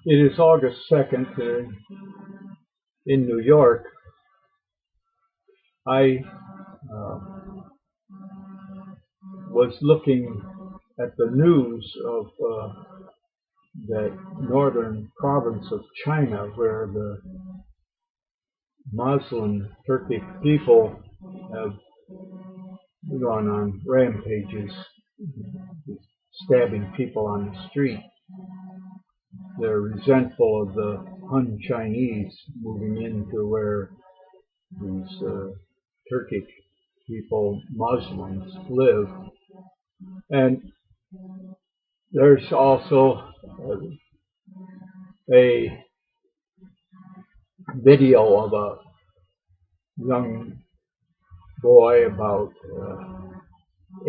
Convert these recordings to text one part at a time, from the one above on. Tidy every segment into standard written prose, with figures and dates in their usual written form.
It is August 2nd in New York. I uh, was looking at the news of that northern province of China where the Muslim Turkic people have gone on rampages, stabbing people on the street. They're resentful of the Han Chinese moving into where these Turkic people, Muslims, live. And there's also a video of a young boy about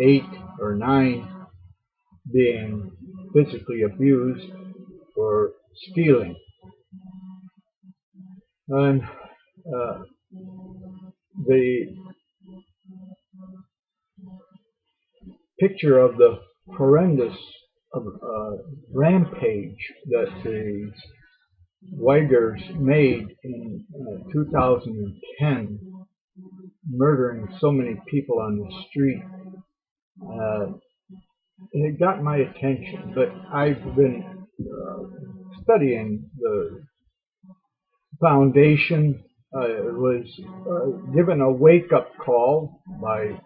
8 or 9 being physically abused for stealing. And the picture of the horrendous rampage that the Uyghurs made in 2010, murdering so many people on the street, it got my attention. But I've been studying the foundation. Was given a wake-up call by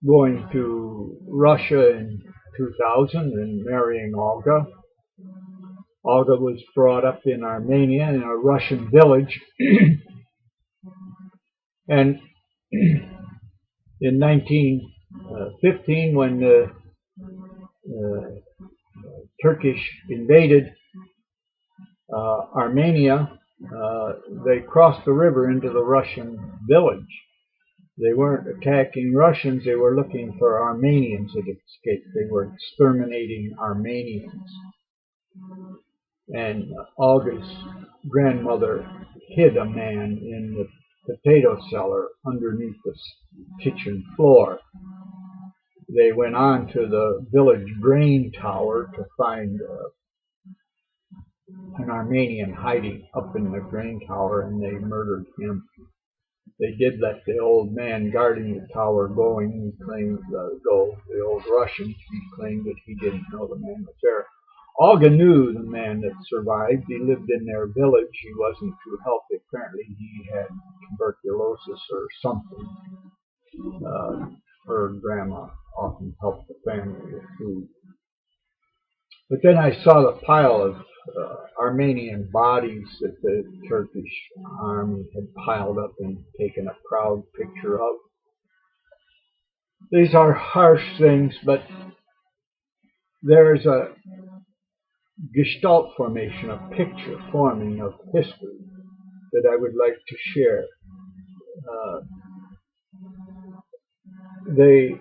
going to Russia in 2000 and marrying Olga. Olga was brought up in Armenia in a Russian village, and in 1915, when the Turkish invaded Armenia, they crossed the river into the Russian village. They weren't attacking Russians, they were looking for Armenians that escaped. They were exterminating Armenians. And Olga's grandmother hid a man in the potato cellar underneath the kitchen floor. They went on to the village grain tower to find an Armenian hiding up in the grain tower, and they murdered him. They did let the old man guarding the tower going. He claimed, though the old Russian, he claimed that he didn't know the man was there. Olga knew the man that survived. He lived in their village. He wasn't too healthy. Apparently he had tuberculosis or something. Her grandma often helped the family with food. But then I saw the pile of Armenian bodies that the Turkish army had piled up and taken a proud picture of. These are harsh things, but there's a gestalt formation, a picture forming of history that I would like to share. The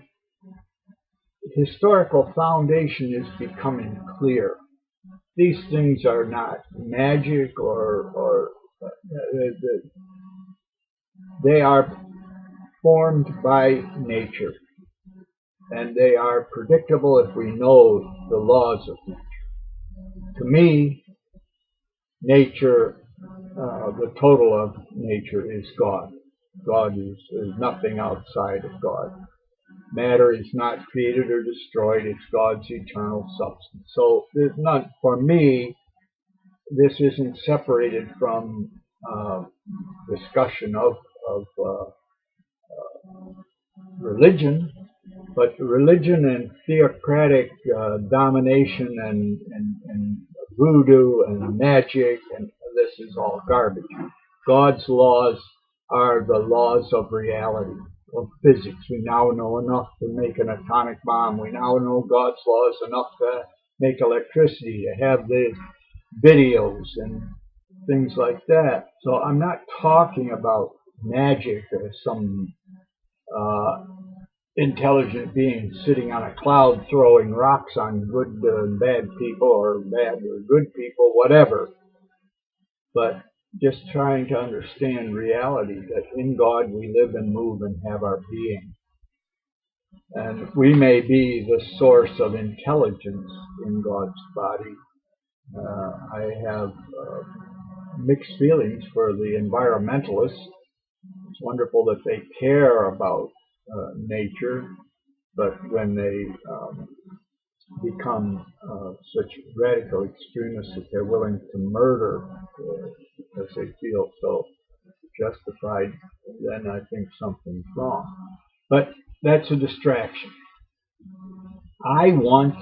historical foundation is becoming clear. These things are not magic or they are formed by nature, and they are predictable if we know the laws of nature. To me, nature, the total of nature is God. God is nothing outside of God. Matter is not created or destroyed. It's God's eternal substance. So there's not, for me, this isn't separated from discussion of religion, but religion and theocratic domination and voodoo and magic, and this is all garbage. God's laws are the laws of reality, of physics. We now know enough to make an atomic bomb. We now know God's laws enough to make electricity, to have the videos and things like that. So I'm not talking about magic or some intelligent being sitting on a cloud throwing rocks on good and bad people, or bad or good people, whatever. But just trying to understand reality, that in God we live and move and have our being. And we may be the source of intelligence in God's body, I have mixed feelings for the environmentalists. It's wonderful that they care about nature, but when they become such radical extremists that they're willing to murder because they feel so justified, then I think something's wrong. But that's a distraction. I want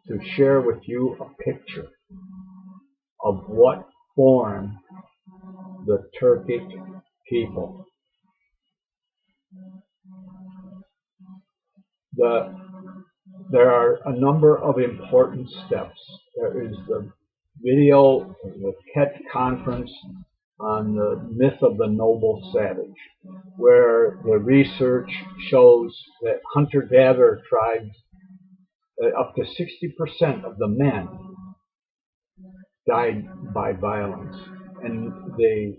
to share with you a picture of what formed the Turkic people. There are a number of important steps. There is the video, the Ket conference on the myth of the noble savage, where the research shows that hunter-gatherer tribes, up to 60% of the men died by violence. And the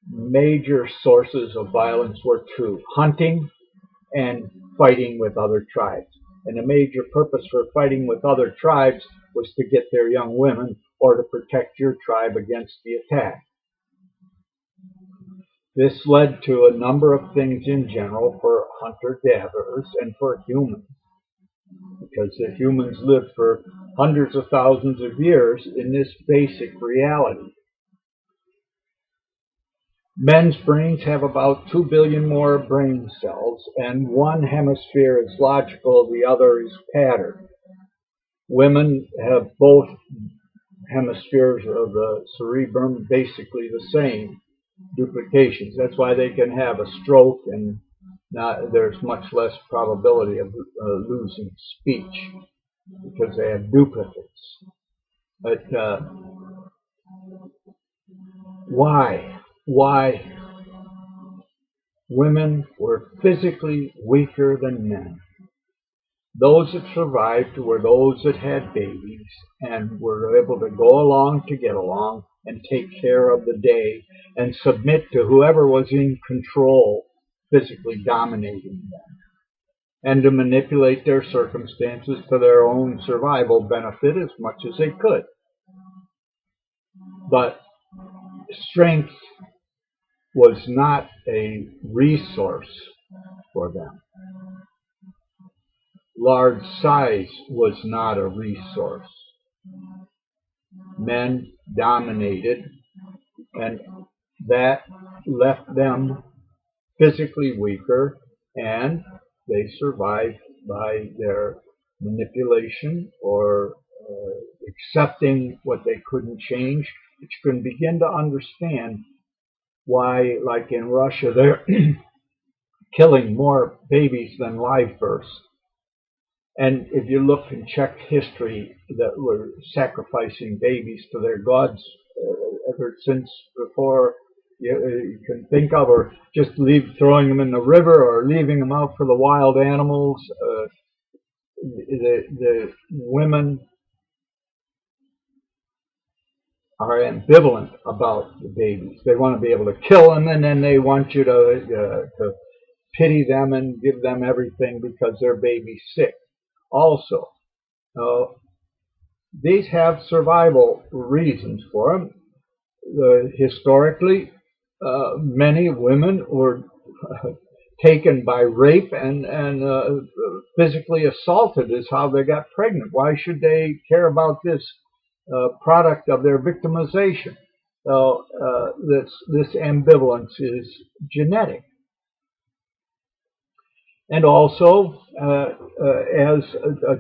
major sources of violence were two: hunting and fighting with other tribes. And a major purpose for fighting with other tribes was to get their young women or to protect your tribe against the attack. This led to a number of things in general for hunter-gatherers and for humans, because the humans lived for hundreds of thousands of years in this basic reality. Men's brains have about 2 billion more brain cells, and one hemisphere is logical, the other is pattern. Women have both hemispheres of the cerebrum basically the same, duplications. That's why they can have a stroke and there's much less probability of losing speech, because they have duplicates. But why? Women were physically weaker than men. Those that survived were those that had babies and were able to go along to get along and take care of the day and submit to whoever was in control, physically dominating them, and to manipulate their circumstances to their own survival benefit as much as they could. But strength was not a resource for them. Large size was not a resource. Men dominated, and that left them physically weaker, and they survived by their manipulation or accepting what they couldn't change. But you can begin to understand why, like in Russia, they're killing more babies than live births. And if you look and check history, that were sacrificing babies to their gods ever since before you can think of, or just throwing them in the river or leaving them out for the wild animals. The women are ambivalent about the babies. They want to be able to kill them, and then they want you to pity them and give them everything because their baby's sick. Also, these have survival reasons for them. Historically, many women were taken by rape and physically assaulted is how they got pregnant. Why should they care about this product of their victimization? So this ambivalence is genetic. And also as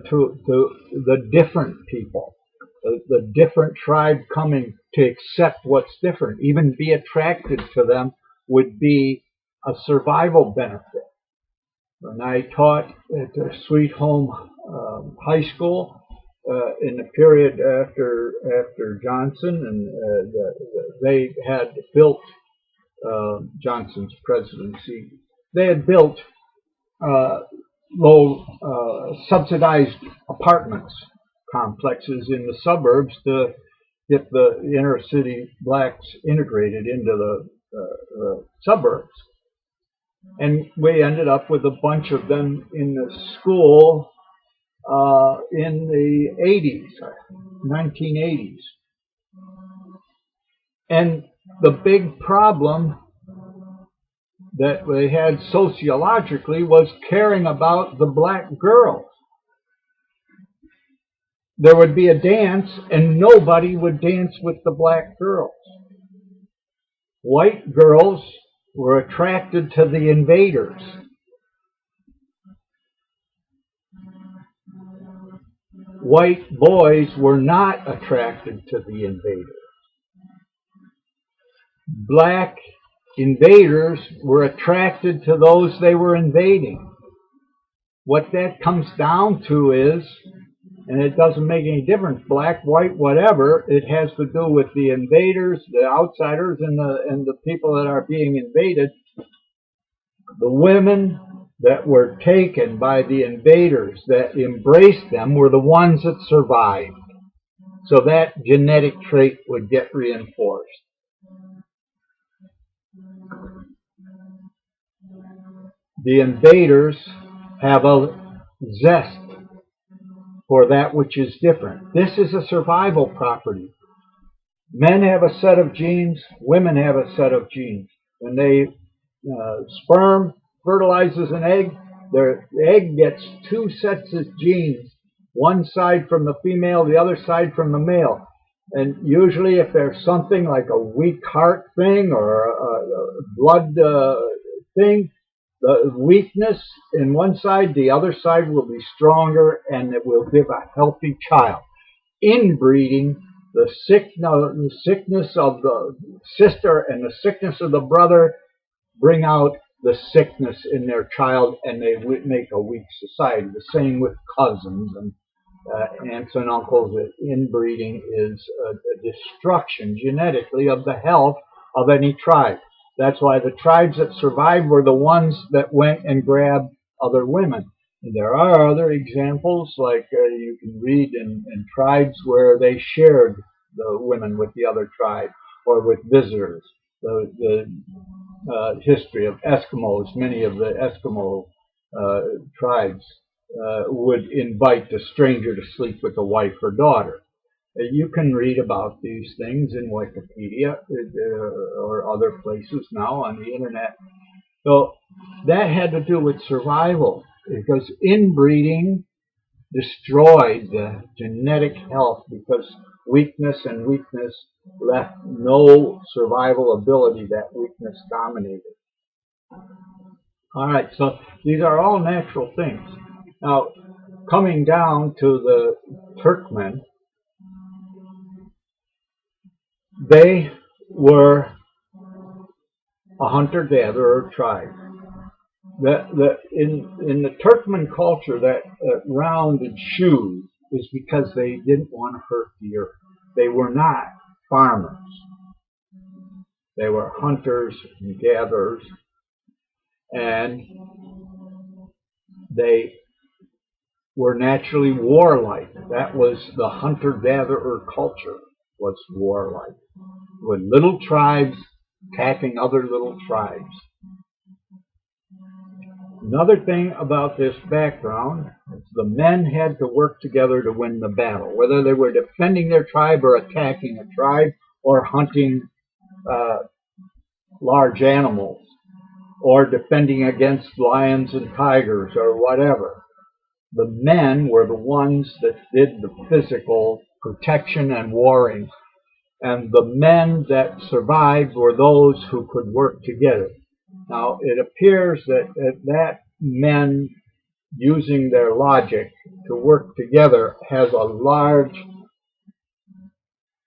to the different people, the different tribe coming to accept what's different, even be attracted to them, would be a survival benefit. When I taught at Sweet Home High School in the period after Johnson, and they had built Johnson's presidency, they had built low subsidized apartments complexes in the suburbs to get the inner city blacks integrated into the suburbs. And we ended up with a bunch of them in the school in the 80s, 1980s. And the big problem that they had sociologically was caring about the black girls. There would be a dance, and nobody would dance with the black girls. White girls were attracted to the invaders. White boys were not attracted to the invaders. Black invaders were attracted to those they were invading. What that comes down to is, and it doesn't make any difference, black, white, whatever, it has to do with the invaders, the outsiders, and the people that are being invaded. The women that were taken by the invaders that embraced them were the ones that survived. So that genetic trait would get reinforced. The invaders have a zest for that which is different. This is a survival property. Men have a set of genes, women have a set of genes. When they sperm fertilizes an egg, the egg gets two sets of genes, one side from the female, the other side from the male. And usually if there's something like a weak heart thing or a blood thing, the weakness in one side, the other side will be stronger and it will give a healthy child. Inbreeding, the sickness of the sister and the sickness of the brother bring out the sickness in their child, and they make a weak society. The same with cousins and aunts and uncles. Inbreeding is a destruction genetically of the health of any tribe. That's why the tribes that survived were the ones that went and grabbed other women. And there are other examples, like you can read in tribes where they shared the women with the other tribe or with visitors. The history of Eskimos, many of the Eskimo tribes would invite the stranger to sleep with the wife or daughter. You can read about these things in Wikipedia or other places now on the internet. So that had to do with survival, because inbreeding destroyed the genetic health, because weakness left no survival ability. That weakness dominated. All right, so these are all natural things. Now, coming down to the Turkmen, they were a hunter-gatherer tribe. In the Turkmen culture, that rounded shoe is because they didn't want to hurt the earth. They were not farmers. They were hunters and gatherers, and they were naturally warlike. That was the hunter-gatherer culture, was warlike, with little tribes attacking other little tribes. Another thing about this background is the men had to work together to win the battle, whether they were defending their tribe or attacking a tribe or hunting large animals or defending against lions and tigers or whatever. The men were the ones that did the physical protection and warring, and the men that survived were those who could work together. Now, it appears that men using their logic to work together has a large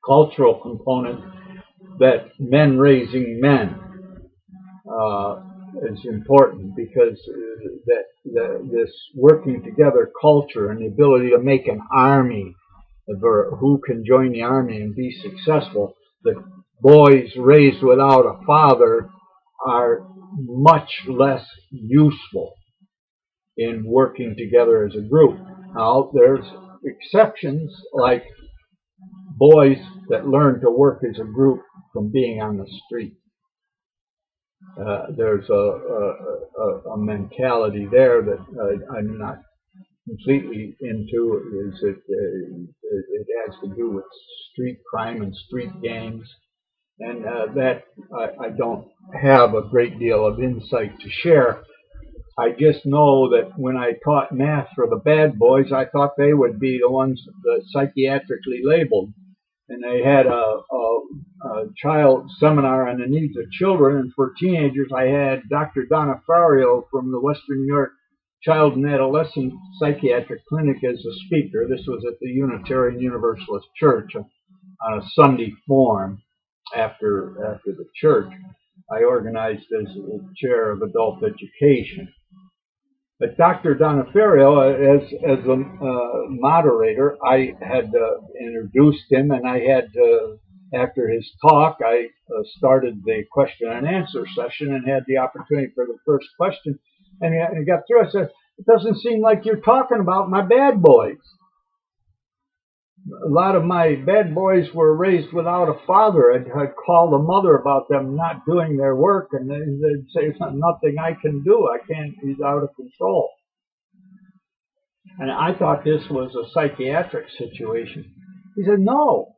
cultural component, that men raising men is important, because this working together culture and the ability to make an army, or who can join the army and be successful, the boys raised without a father are much less useful in working together as a group. Now, there's exceptions, like boys that learn to work as a group from being on the street. There's a mentality there that I'm not completely into. Is it has to do with street crime and street gangs. And that I don't have a great deal of insight to share. I just know that when I taught math for the bad boys, I thought they would be the ones psychiatrically labeled. And they had a child seminar on the needs of children. And for teenagers, I had Dr. Donna Fario from the Western New York Child and Adolescent Psychiatric Clinic as a speaker. This was at the Unitarian Universalist Church on a Sunday form after the church. I organized as chair of adult education. But Dr. Donaferio, as a moderator, I had introduced him, and I had, after his talk, I started the question and answer session and had the opportunity for the first question. And he got through. I said, "It doesn't seem like you're talking about my bad boys. A lot of my bad boys were raised without a father. I'd call the mother about them not doing their work, and they'd say, nothing I can do. I can't, he's out of control." And I thought this was a psychiatric situation. He said, no,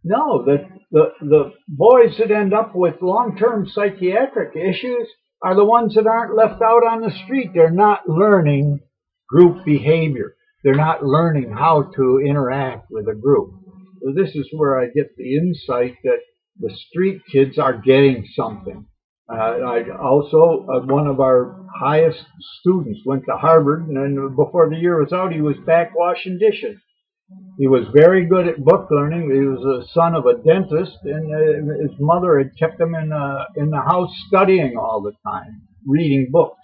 the boys that end up with long-term psychiatric issues are the ones that aren't left out on the street. They're not learning group behavior. They're not learning how to interact with a group. So this is where I get the insight that the street kids are getting something. I also, one of our highest students went to Harvard, and before the year was out, he was back washing dishes. He was very good at book learning. He was the son of a dentist, and his mother had kept him in the house studying all the time, reading books.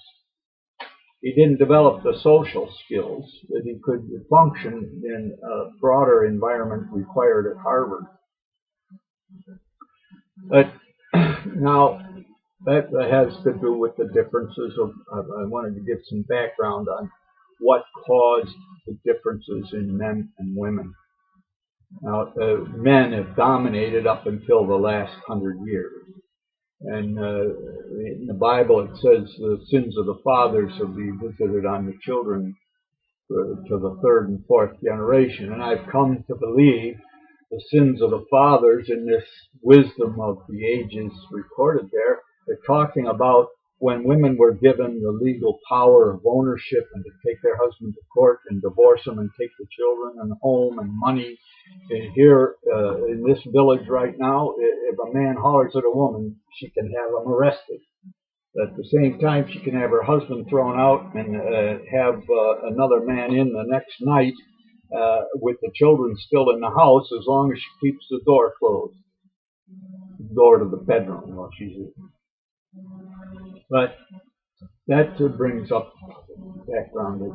He didn't develop the social skills that he could function in a broader environment required at Harvard. But now that has to do with the differences of, I wanted to give some background on what caused the differences in men and women. Now, men have dominated up until the last 100 years. And in the Bible it says the sins of the fathers will be visited on the children to the third and fourth generation. And I've come to believe the sins of the fathers in this wisdom of the ages recorded there. They're talking about when women were given the legal power of ownership and to take their husband to court and divorce them and take the children and home and money. And here in this village right now, if a man hollers at a woman, she can have him arrested. At the same time, she can have her husband thrown out and have another man in the next night with the children still in the house, as long as she keeps the door closed, the door to the bedroom while she's in. But that brings up background that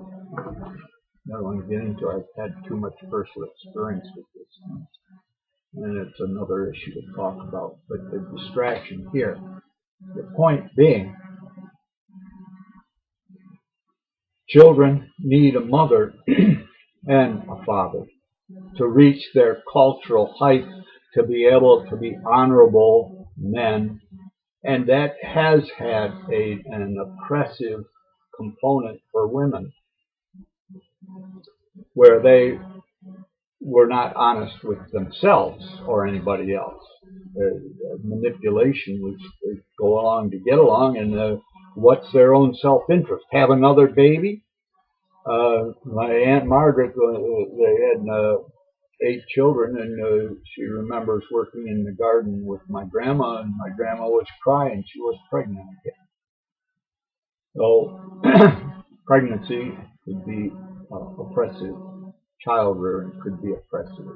I don't want to get into. I've had too much personal experience with this, and it's another issue to talk about. But the distraction here, the point being, children need a mother and a father to reach their cultural height, to be able to be honorable men. And that has had an oppressive component for women, where they were not honest with themselves or anybody else. Manipulation was go along to get along, and what's their own self-interest? Have another baby? My Aunt Margaret, they had 8 children, and she remembers working in the garden with my grandma, and my grandma was crying. She was pregnant again. So pregnancy could be oppressive. Child rearing could be oppressive.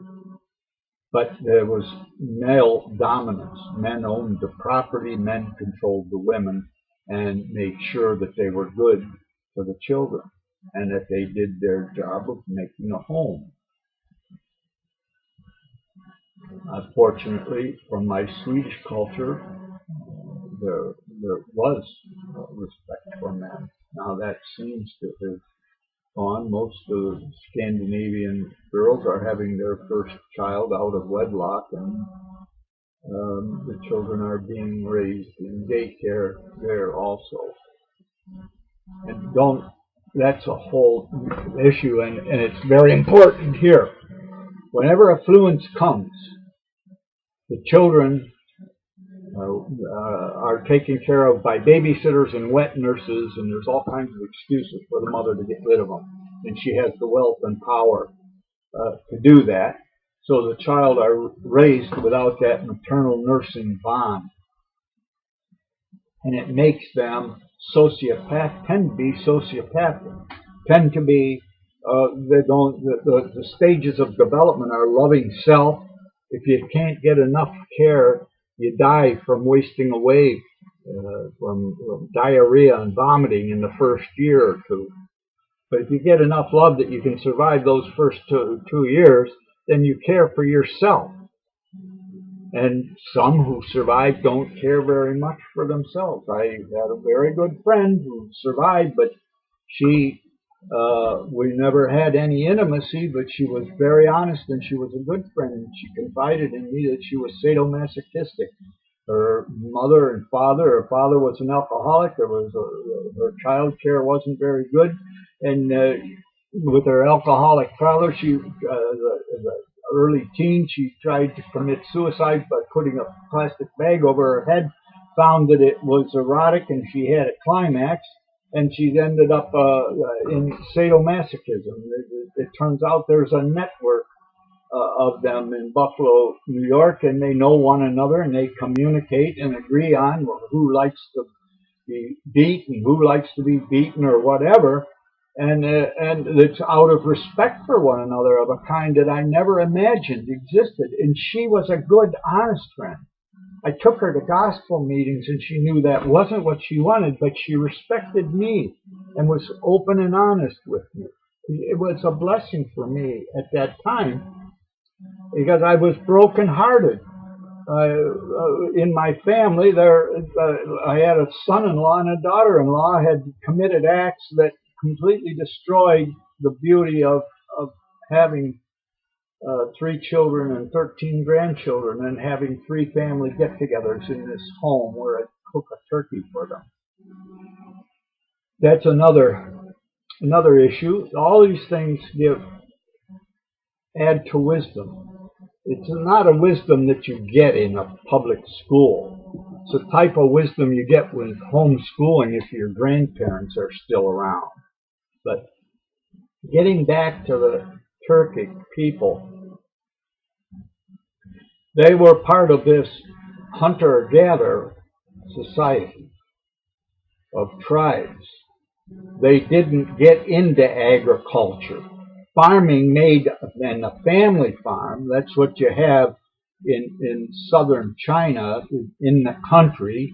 But there was male dominance. Men owned the property, men controlled the women, and made sure that they were good for the children, and that they did their job of making a home. Fortunately, from my Swedish culture, there was respect for men. Now that seems to have gone. Most of the Scandinavian girls are having their first child out of wedlock, and the children are being raised in daycare there also. And that's a whole issue, and it's very important here. Whenever affluence comes, the children are taken care of by babysitters and wet nurses, and there's all kinds of excuses for the mother to get rid of them. And she has the wealth and power to do that. So the child are raised without that maternal nursing bond. And it makes them tend to be sociopathic, tend to be, the stages of development are loving self. If you can't get enough care, you die from wasting away, from diarrhea and vomiting in the first year or two. But if you get enough love that you can survive those first 2 years, then you care for yourself. And some who survive don't care very much for themselves. I had a very good friend who survived, but we never had any intimacy, but she was very honest and she was a good friend. She confided in me that she was sadomasochistic. Her mother and her father was an alcoholic. Her child care wasn't very good. And with her alcoholic father, early teen, she tried to commit suicide by putting a plastic bag over her head, found that it was erotic, and she had a climax, and she ended up in sadomasochism. It turns out there's a network of them in Buffalo, New York, and they know one another, and they communicate and agree on who likes to be beat and who likes to be beaten or whatever. And it's out of respect for one another of a kind that I never imagined existed. And she was a good, honest friend. I took her to gospel meetings, and she knew that wasn't what she wanted, but she respected me and was open and honest with me. It was a blessing for me at that time because I was brokenhearted. In my family, I had a son-in-law and a daughter-in-law had committed acts that completely destroyed the beauty of having 3 children and 13 grandchildren and having 3 family get-togethers in this home where I cook a turkey for them. That's another issue. All these things add to wisdom. It's not a wisdom that you get in a public school. It's a type of wisdom you get with homeschooling if your grandparents are still around. But getting back to the Turkic people, they were part of this hunter-gatherer society of tribes. They didn't get into agriculture. Farming and a family farm, that's what you have in southern China, in the country,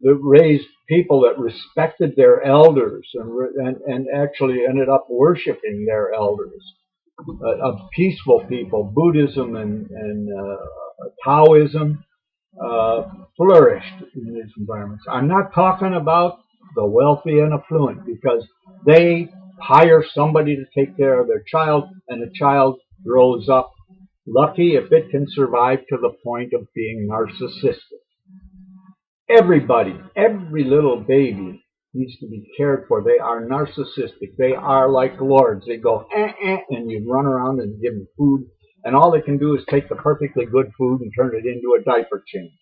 that raised people that respected their elders and actually ended up worshiping their elders. Of peaceful people, Buddhism and Taoism flourished in these environments. I'm not talking about the wealthy and affluent, because they hire somebody to take care of their child, and the child grows up lucky if it can survive to the point of being narcissistic. Everybody, every little baby needs to be cared for. They are narcissistic. They are like lords. They go, and you run around and give them food, and all they can do is take the perfectly good food and turn it into a diaper change.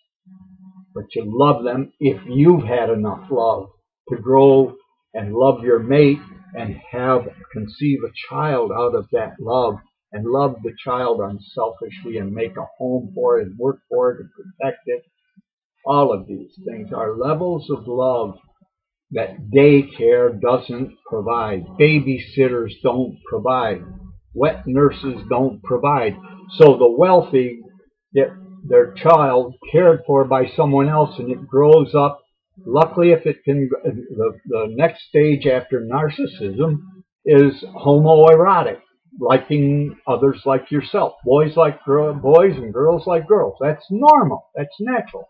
But you love them if you've had enough love to grow and love your mate and conceive a child out of that love and love the child unselfishly and make a home for it and work for it and protect it. All of these things are levels of love that daycare doesn't provide. Babysitters don't provide. Wet nurses don't provide. So the wealthy get their child cared for by someone else, and it grows up. Luckily, if it can, the next stage after narcissism is homoerotic, liking others like yourself. Boys like boys and girls like girls. That's normal. That's natural.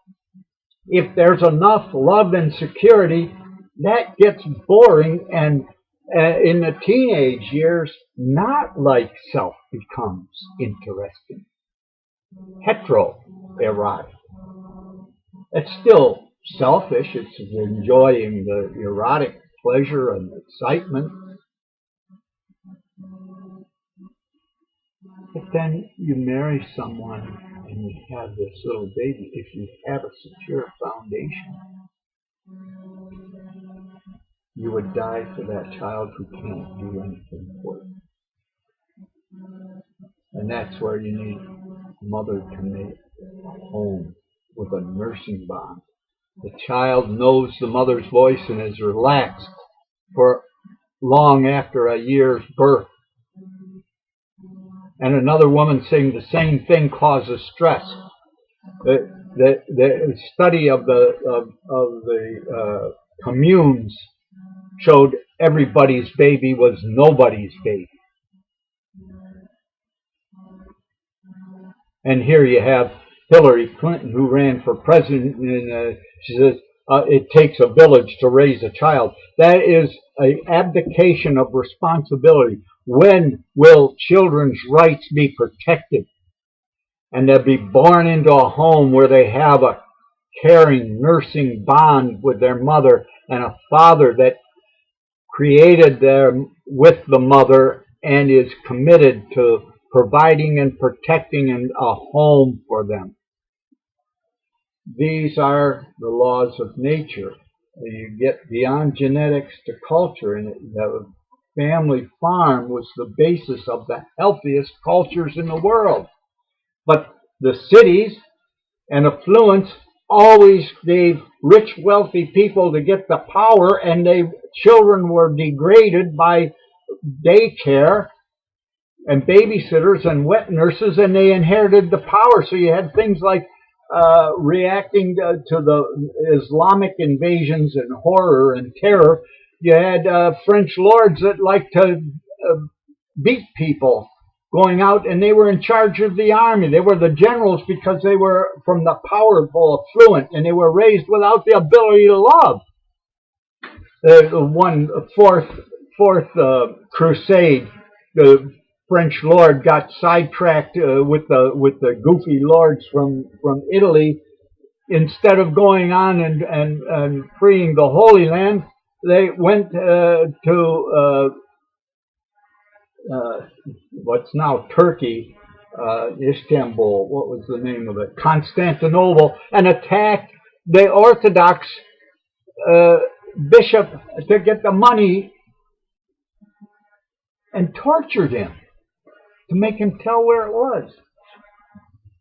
If there's enough love and security, that gets boring, and in the teenage years, not like self becomes interesting. Heteroerotic. It's still selfish. It's enjoying the erotic pleasure and excitement. But then you marry someone and you have this little baby, if you have a secure foundation, you would die for that child who can't do anything for you. And that's where you need a mother to make a home with a nursing bond. The child knows the mother's voice and is relaxed for long after a year's birth. And another woman saying the same thing causes stress. The study of the communes showed everybody's baby was nobody's baby. And here you have Hillary Clinton, who ran for president, and she says it takes a village to raise a child. That is an abdication of responsibility. When will children's rights be protected? And they'll be born into a home where they have a caring, nursing bond with their mother, and a father that created them with the mother and is committed to providing and protecting a home for them. These are the laws of nature. You get beyond genetics to culture, and the family farm was the basis of the healthiest cultures in the world. But the cities and affluence always gave rich, wealthy people to get the power, and children were degraded by daycare and babysitters and wet nurses, and they inherited the power. So you had things like reacting to the Islamic invasions and horror and terror. You had French lords that liked to beat people going out, and they were in charge of the army. They were the generals because they were from the powerful, affluent, and they were raised without the ability to love. One fourth crusade, the French lord got sidetracked with the goofy lords from Italy. Instead of going on and freeing the Holy Land, they went to what's now Turkey, Istanbul, what was the name of it? Constantinople, and attacked the Orthodox bishop to get the money and tortured him to make him tell where it was.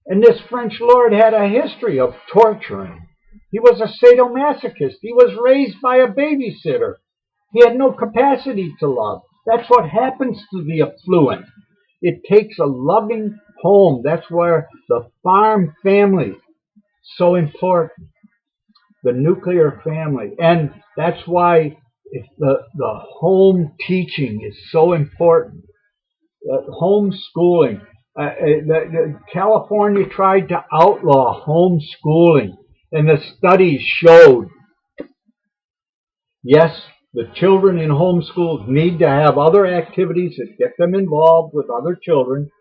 And this French lord had a history of torturing. He was a sadomasochist. He was raised by a babysitter. He had no capacity to love. That's what happens to the affluent. It takes a loving home. That's where the farm family is so important. The nuclear family. And that's why the home teaching is so important. Homeschooling. California tried to outlaw homeschooling, and the studies showed, yes, the children in homeschools need to have other activities that get them involved with other children,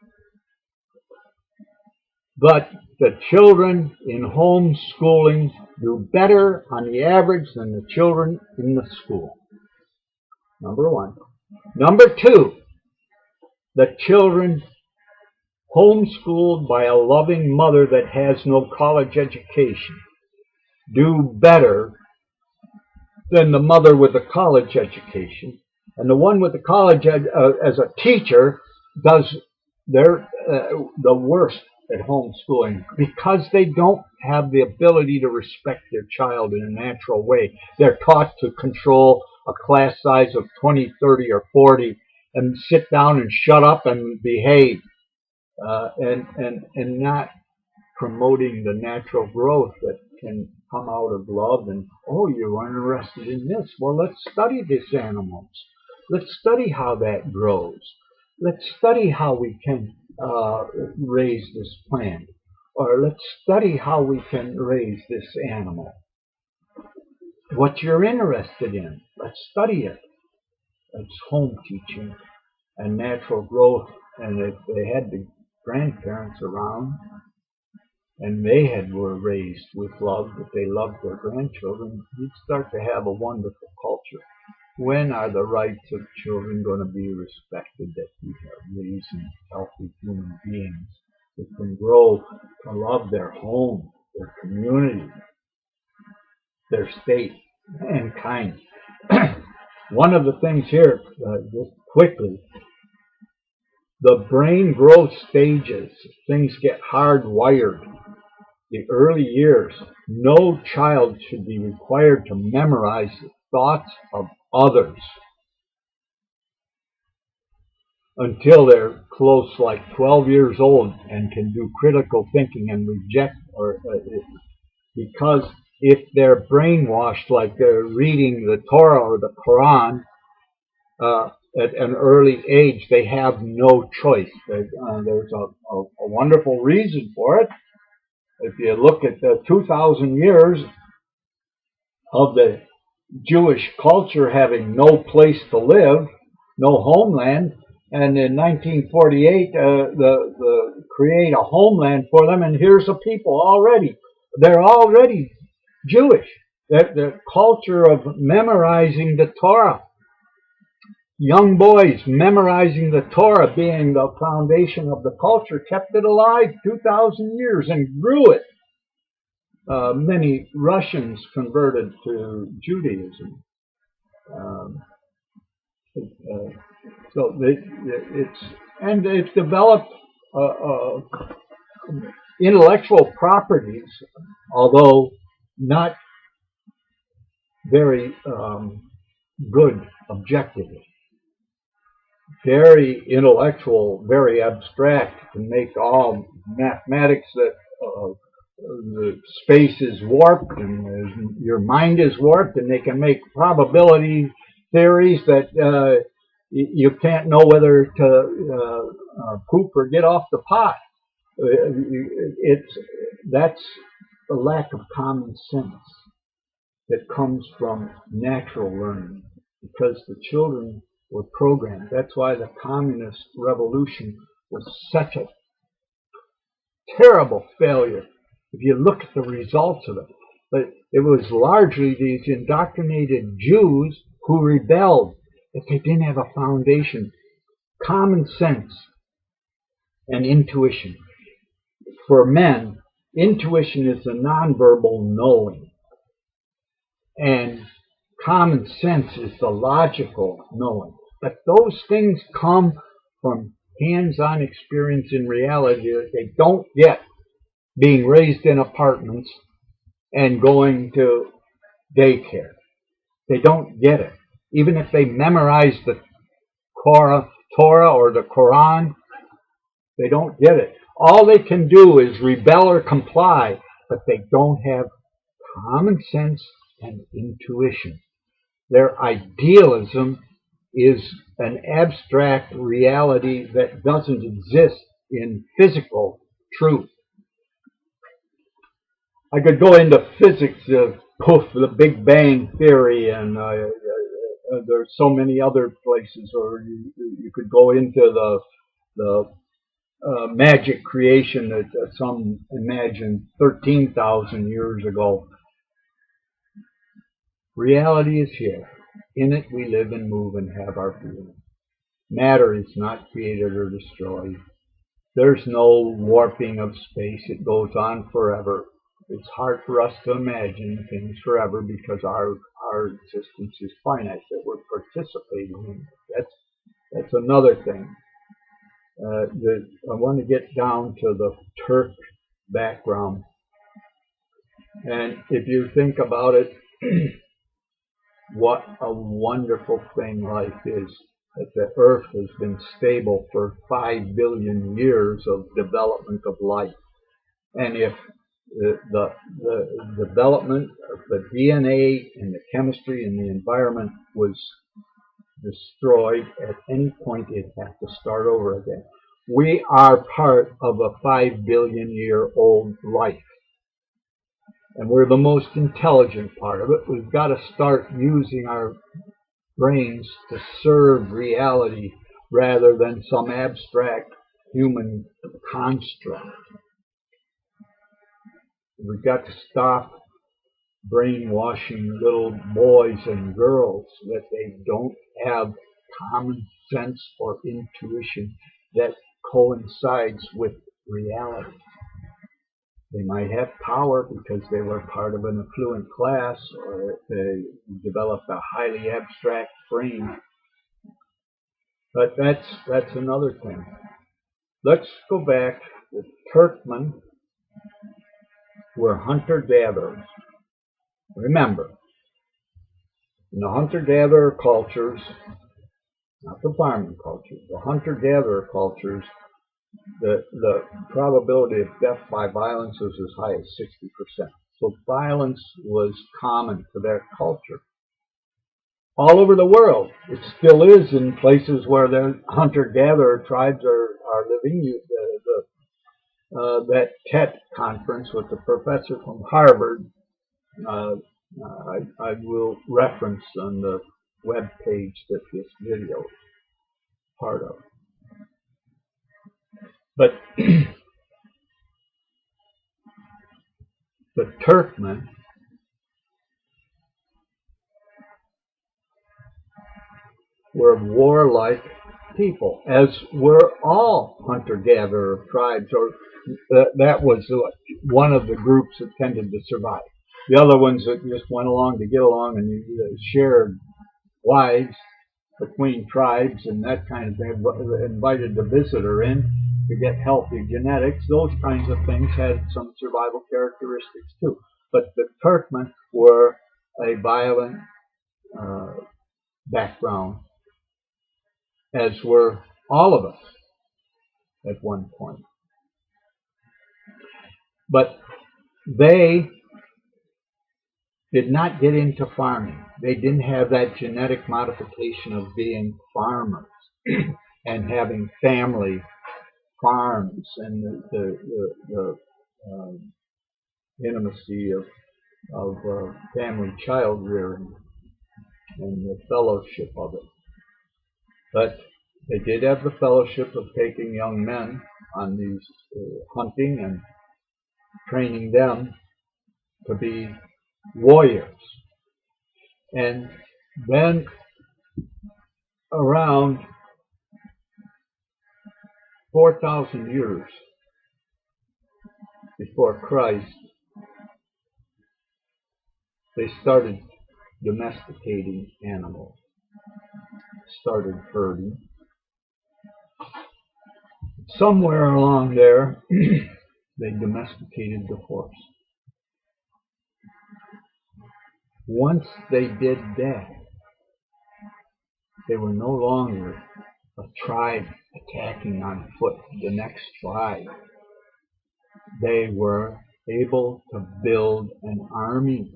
but the children in homeschooling do better on the average than the children in the school. Number one. Number two, the children homeschooled by a loving mother that has no college education do better than the mother with a college education. And the one with the college as a teacher does the worst at homeschooling because they don't have the ability to respect their child in a natural way. They're taught to control a class size of 20, 30, or 40 and sit down and shut up and behave. And not promoting the natural growth that can come out of love. And oh, you're interested in this, well, let's study these animals. Let's study how that grows. Let's study how we can raise this plant, or let's study how we can raise this animal. What you're interested in, let's study it. It's home teaching and natural growth. And if they had the grandparents around and were raised with love, that they loved their grandchildren, you'd start to have a wonderful culture. When are the rights of children going to be respected, that we are raising healthy human beings that can grow to love their home, their community, their state, and kind. One of the things here, just quickly, the brain growth stages, things get hardwired. The early years, no child should be required to memorize the thoughts of others until they're close, like 12 years old, and can do critical thinking and reject, or because if they're brainwashed, like they're reading the Torah or the Quran at an early age, they have no choice. There's a wonderful reason for it. If you look at the 2,000 years of the Jewish culture having no place to live, no homeland, and in 1948, create a homeland for them, and here's a people already. They're already Jewish. The culture of memorizing the Torah, young boys memorizing the Torah being the foundation of the culture, kept it alive 2,000 years and grew it. Many Russians converted to Judaism. So it's developed intellectual properties, although not very good objectively. Very intellectual, very abstract, can make all mathematics that the space is warped and your mind is warped, and they can make probability theories that you can't know whether to poop or get off the pot. That's the lack of common sense that comes from natural learning, because the children were programmed. That's why the communist revolution was such a terrible failure. If you look at the results of it, but it was largely these indoctrinated Jews who rebelled, but they didn't have a foundation. Common sense and intuition. For men, intuition is the nonverbal knowing, and common sense is the logical knowing. But those things come from hands-on experience in reality that they don't get being raised in apartments and going to daycare. They don't get it. Even if they memorize the Torah or the Quran, they don't get it. All they can do is rebel or comply, but they don't have common sense and intuition. Their idealism is an abstract reality that doesn't exist in physical truth. I could go into physics, the Big Bang Theory, and there's so many other places, or you could go into the magic creation that some imagined 13,000 years ago. Reality is here. In it we live and move and have our being. Matter is not created or destroyed. There's no warping of space. It goes on forever. It's hard for us to imagine things forever because our existence is finite, that we're participating in. That's another thing. I want to get down to the Turk background. And if you think about it, what a wonderful thing life is. That the earth has been stable for 5 billion years of development of life. And if the development of the DNA and the chemistry and the environment was destroyed, at any point it'd have to start over again. We are part of a 5 billion year old life. And we're the most intelligent part of it. We've got to start using our brains to serve reality rather than some abstract human construct. We've got to stop brainwashing little boys and girls that they don't have common sense or intuition that coincides with reality. They might have power because they were part of an affluent class, or they developed a highly abstract brain. But that's another thing. Let's go back. The Turkmen were hunter-gatherers. Remember, in the hunter-gatherer cultures, not the farming cultures, the hunter-gatherer cultures, the probability of death by violence was as high as 60%. So violence was common to their culture. All over the world, it still is in places where the hunter-gatherer tribes are living. That TET conference with the professor from Harvard, I will reference on the web page that this video is part of. But the Turkmen were warlike people, as were all hunter-gatherer tribes, or that was one of the groups that tended to survive. The other ones that just went along to get along and shared wives between tribes and that kind of thing, invited the visitor in to get healthy genetics. Those kinds of things had some survival characteristics too. But the Turkmen were a violent background, as were all of us at one point. But they did not get into farming. They didn't have that genetic modification of being farmers and having family farms and the intimacy of family child rearing and the fellowship of it. But they did have the fellowship of taking young men on these hunting and training them to be warriors. And then around 4,000 years before Christ, they started domesticating animals, started herding. Somewhere along there, they domesticated the horse. Once they did that, they were no longer a tribe attacking on foot the next tribe. They were able to build an army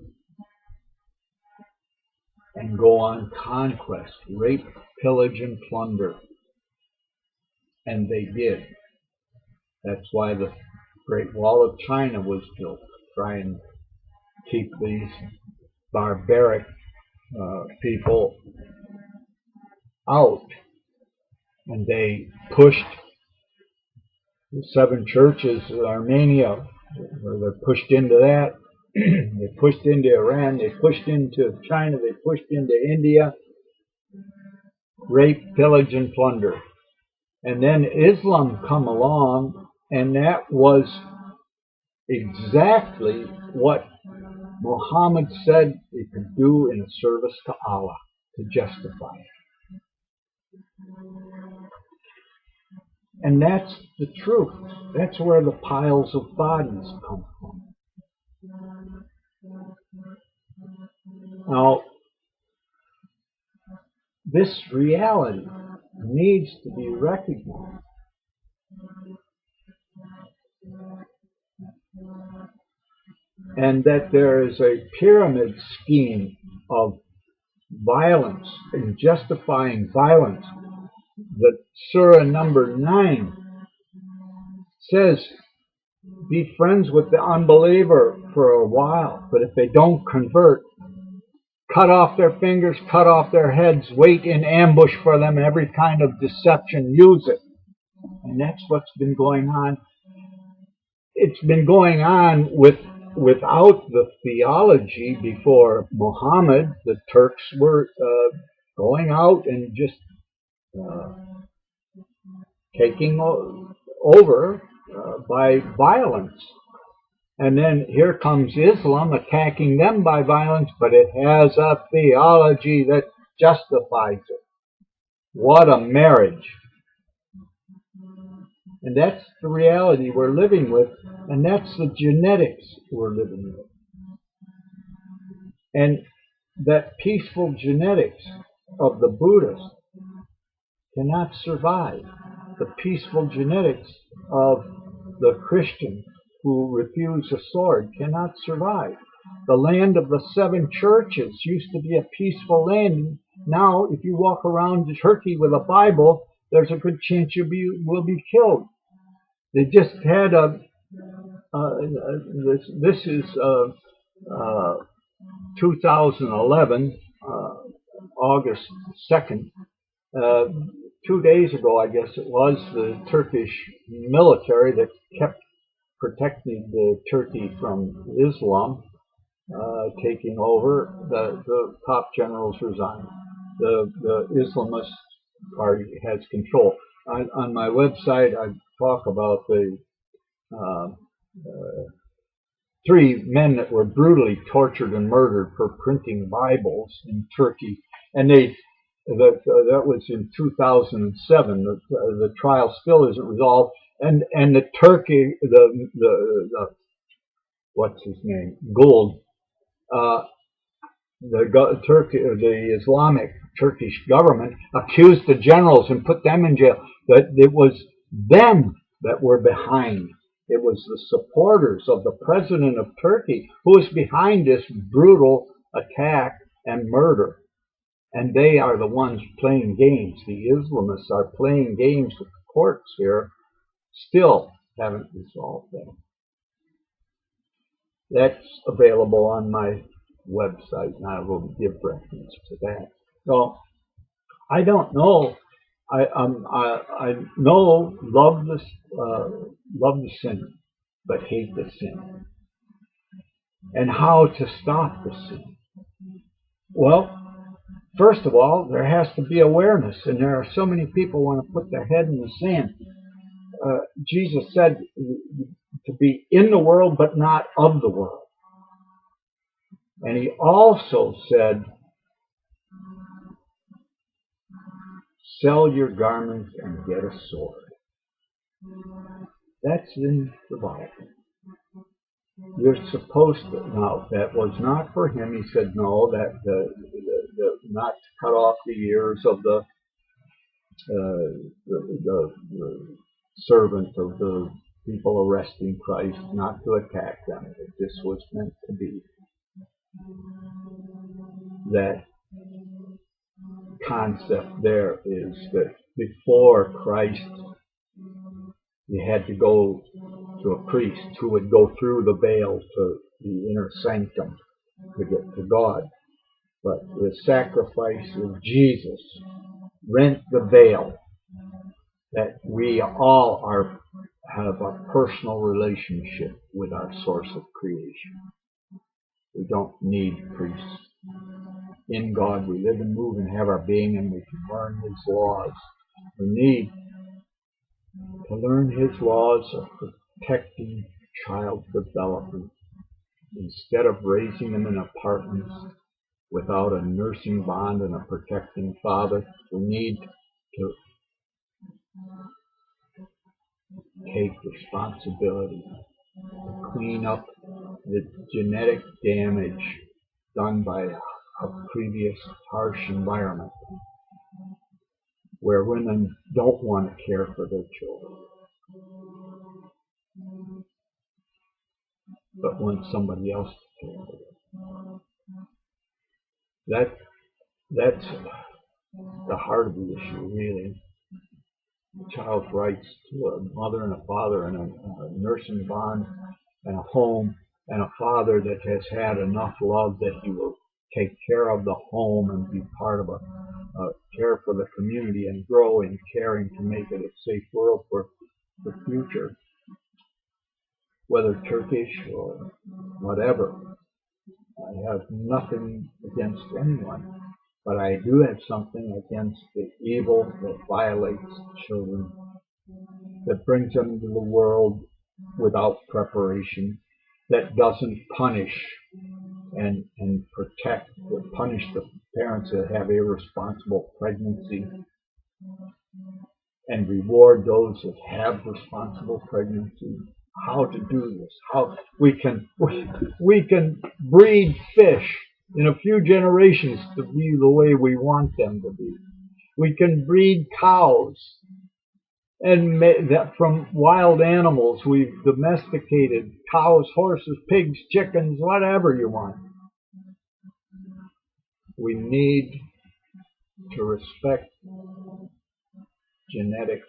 and go on conquest, rape, pillage, and plunder. And they did. That's why the Great Wall of China was built, to try and keep these barbaric people out. And they pushed the seven churches of Armenia, where they pushed into that. They pushed into Iran, they pushed into China, they pushed into India. Rape, pillage, and plunder. And then Islam come along, and that was exactly what Muhammad said he could do in service to Allah, to justify it. And that's the truth. That's where the piles of bodies come from. Now, this reality needs to be recognized. And that there is a pyramid scheme of violence and justifying violence. The Surah number 9 says, be friends with the unbeliever for a while, but if they don't convert, cut off their fingers, cut off their heads, wait in ambush for them, every kind of deception, use it. And that's what's been going on. It's been going on without the theology before Muhammad. The Turks were going out and just taking over by violence. And then here comes Islam attacking them by violence, but it has a theology that justifies it. What a marriage. And that's the reality we're living with, and that's the genetics we're living with. And that peaceful genetics of the Buddhist cannot survive. The peaceful genetics of the Christian who refuse a sword cannot survive. The land of the seven churches used to be a peaceful land. Now, if you walk around Turkey with a Bible, there's a good chance you will be killed. They just had this is 2011, August 2nd. 2 days ago, I guess it was, the Turkish military that kept protecting Turkey from Islam taking over. The top generals resigned. The Islamist party has control. On my website, I talk about the 3 men that were brutally tortured and murdered for printing Bibles in Turkey, and that was in 2007. The trial still isn't resolved, and the Turkey, the what's his name, Gould, the Islamic Turkish government accused the generals and put them in jail. That it was them that were behind. It was the supporters of the president of Turkey who was behind this brutal attack and murder. And they are the ones playing games. The Islamists are playing games with the courts here, still haven't resolved them. That's available on my website, and I will give reference to that. So I don't know. I know love the sinner, but hate the sin. And how to stop the sin? Well, first of all, there has to be awareness, and there are so many people who want to put their head in the sand. Jesus said to be in the world, but not of the world. And he also said, sell your garments and get a sword. That's in the Bible. You're supposed to. Now, that was not for him. He said, no, that not to cut off the ears of the servant of the people arresting Christ, not to attack them. This was meant to be. That concept there is that before Christ, you had to go to a priest who would go through the veil to the inner sanctum to get to God. But the sacrifice of Jesus rent the veil that we all have a personal relationship with our source of creation. We don't need priests. In God we live and move and have our being, and we can learn His laws. We need to learn His laws of protecting child development. Instead of raising them in apartments without a nursing bond and a protecting father, we need to take responsibility to clean up the genetic damage done by a previous harsh environment where women don't want to care for their children, but want somebody else to care for them. That's the heart of the issue, really. Child's rights to a mother and a father and a nursing bond and a home, and a father that has had enough love that he will take care of the home and be part of a care for the community and grow in caring to make it a safe world for the future, whether Turkish or whatever. I have nothing against anyone, but I do have something against the evil that violates children that brings them into the world without preparation, that doesn't punish and protect or punish the parents that have irresponsible pregnancy and reward those that have responsible pregnancy. How to do this? How we can breed fish in a few generations to be the way we want them to be. We can breed cows, and that from wild animals we've domesticated cows, horses, pigs, chickens, whatever you want. We need to respect genetics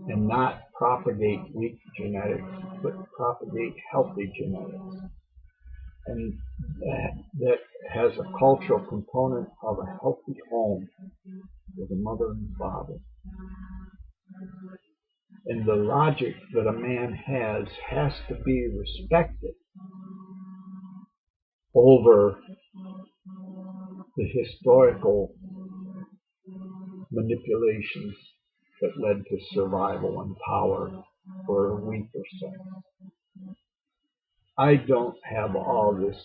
and not propagate weak genetics, but propagate healthy genetics. And that has a cultural component of a healthy home with a mother and father. And the logic that a man has to be respected over the historical manipulations that led to survival and power for a weaker sex. I don't have all this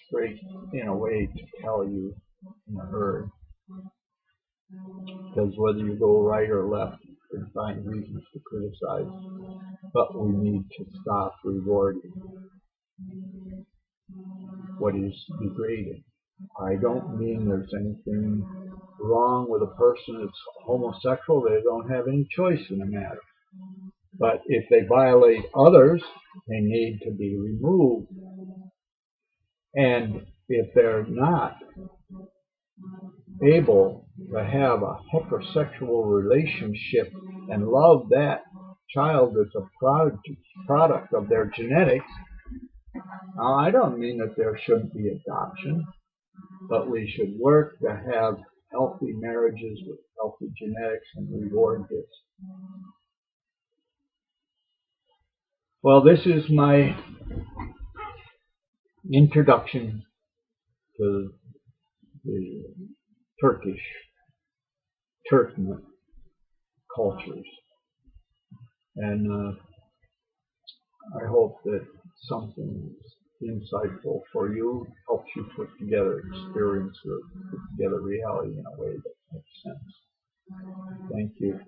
straight in a way to tell you in a hurry, because whether you go right or left, you can find reasons to criticize, but we need to stop rewarding what is degrading. I don't mean there's anything wrong with a person that's homosexual. They don't have any choice in the matter. But if they violate others, they need to be removed. And if they're not able to have a heterosexual relationship and love that child as a product of their genetics, now I don't mean that there shouldn't be adoption, but we should work to have healthy marriages with healthy genetics and reward this. Well, this is my introduction to the Turkmen cultures. And I hope that something insightful for you helps you put together experience or put together reality in a way that makes sense. Thank you.